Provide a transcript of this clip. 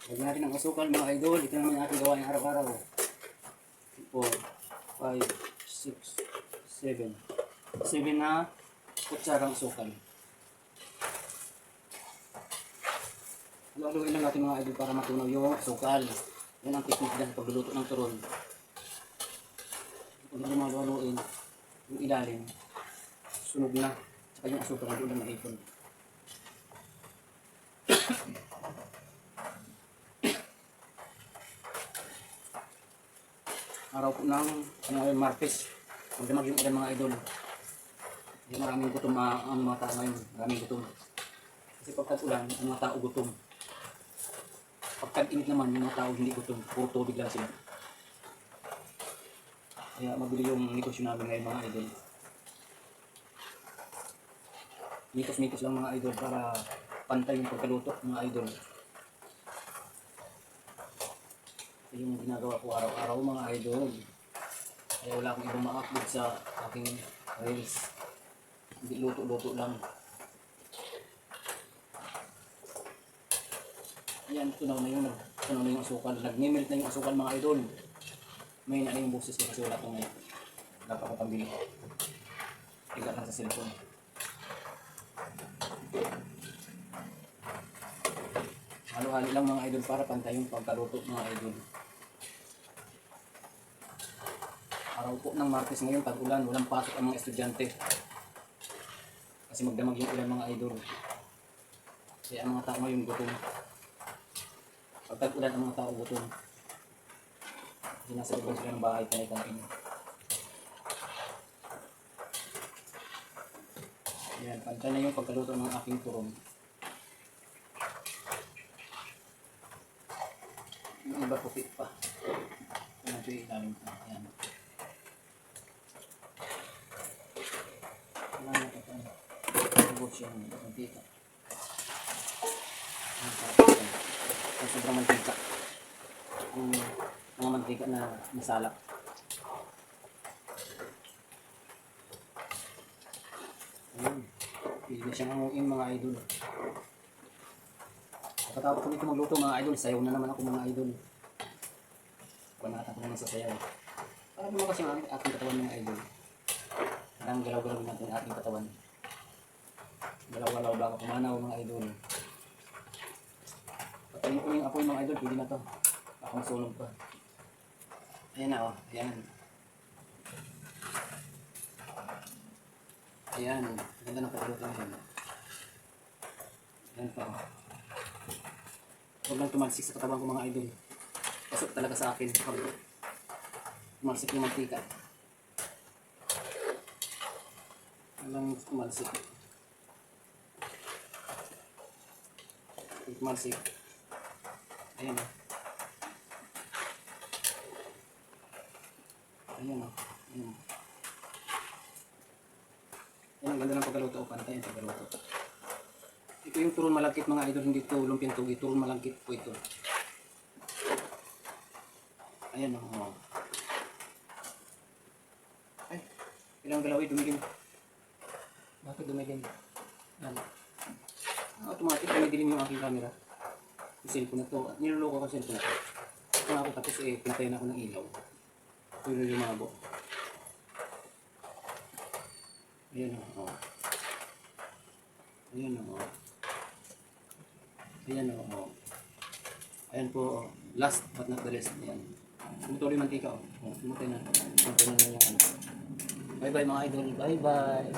Lagyan natin ang asukal mga idol. Ito naman yung ating gawain araw-araw. 4, 5, 6, 7. 7 na kutsarang asukal. Halo-haloin lang natin mga idol para matunaw yung asukal. Yan ang technique dyan sa pagluluto ng turon. Pag hindi mo halo-haloin, yung ilalim, sunog na. Saka yung asukal na doon na naipon. Araw po ng Martes. Magdamag yung ilan mga idol. Hindi maraming gutom ang mga tao ngayon. Maraming gutom. Kasi pag tag-ulan, ang mga tao gutom. Pag tag-init naman, yung mga tao hindi gutom. Puro tubig lang sila. Kaya mabili yung negosyo namin ngayon mga idol. Mitos-mitos lang mga idol para pantay yung pagkaluto mga idol. Ito yung ginagawa ko araw-araw mga idol. Kaya wala akong ibang ma-upload sa aking reels. Hindi luto-luto lang. Ayan, tunaw na yung asukal. Nag-melt na yung asukal mga idol. May na yung boses ko kasi wala akong wala pa akong pambili. Tiga lang sa cellphone. Halo-halo lang mga idol para pantay yung pagkaluto mga idol. Araw po ng Martes ngayon, tag-ulan, walang pasok ang mga estudyante. Kasi magdamag yung ulan mga idol. Kaya ang mga tao ngayon gutom. Pag tag-ulan ang mga tao gutom. Kasi nasa loob sila ng bahay, tanay-tanayin. Ayan, pantay na yung pagkaluto ng aking turon. Yung iba puti pa. Ayan, ito yung ilalim pa. Ayan. Wala na ito. Lubos yung mantika. Ang sobrang mantika. Ang mga mantika na masalak. Ayan. Pili na siyang hanguin mga idol. Pagkatapos ko dito magluto mga idol, sayaw na naman ako mga idol. Panata ko naman sa sayaw. Para naman kasi ang ating katawan mga idol. Parang galaw-galaw natin ang ating katawan. Galaw-galaw baka pumanaw mga idol. Patayin ko yung apoy mga idol, pwede na to. Baka masunog pa. Ayan na o, ayan. Ayan, ganda ng pagluto ngayon. Ayan pa o. Huwag lang tumalsik sa katawan ko mga idol. Pasok talaga sa akin pag tumalsik yung mantika. Walang tumalsik. Tumalsik. Ayan o. Ayan o. Ayan. Ayan ang ganda ng pagkaluto o pantay ang pagkaluto. Ito yung turon malangkit mga idol, hindi ito lumpiang tugi, turon malangkit po ito. Ayan o. Ay, ilang galawin, dumigin. Bakit dumigin? Ayan. Automatic, dumidilim yung aking camera. Yung cellphone na ito, niluloko ko ang cellphone na ito. Ito ako tapos pintayin ako ng ilaw. Ito yung lumabo. Ayan o. Ayan o. Ayan o. Ayan po, last but not the least. Ayan. Tumutuloy yung mantika o. Tumutay na. Tumutay na yung ano. Bye bye mga idol. Bye bye.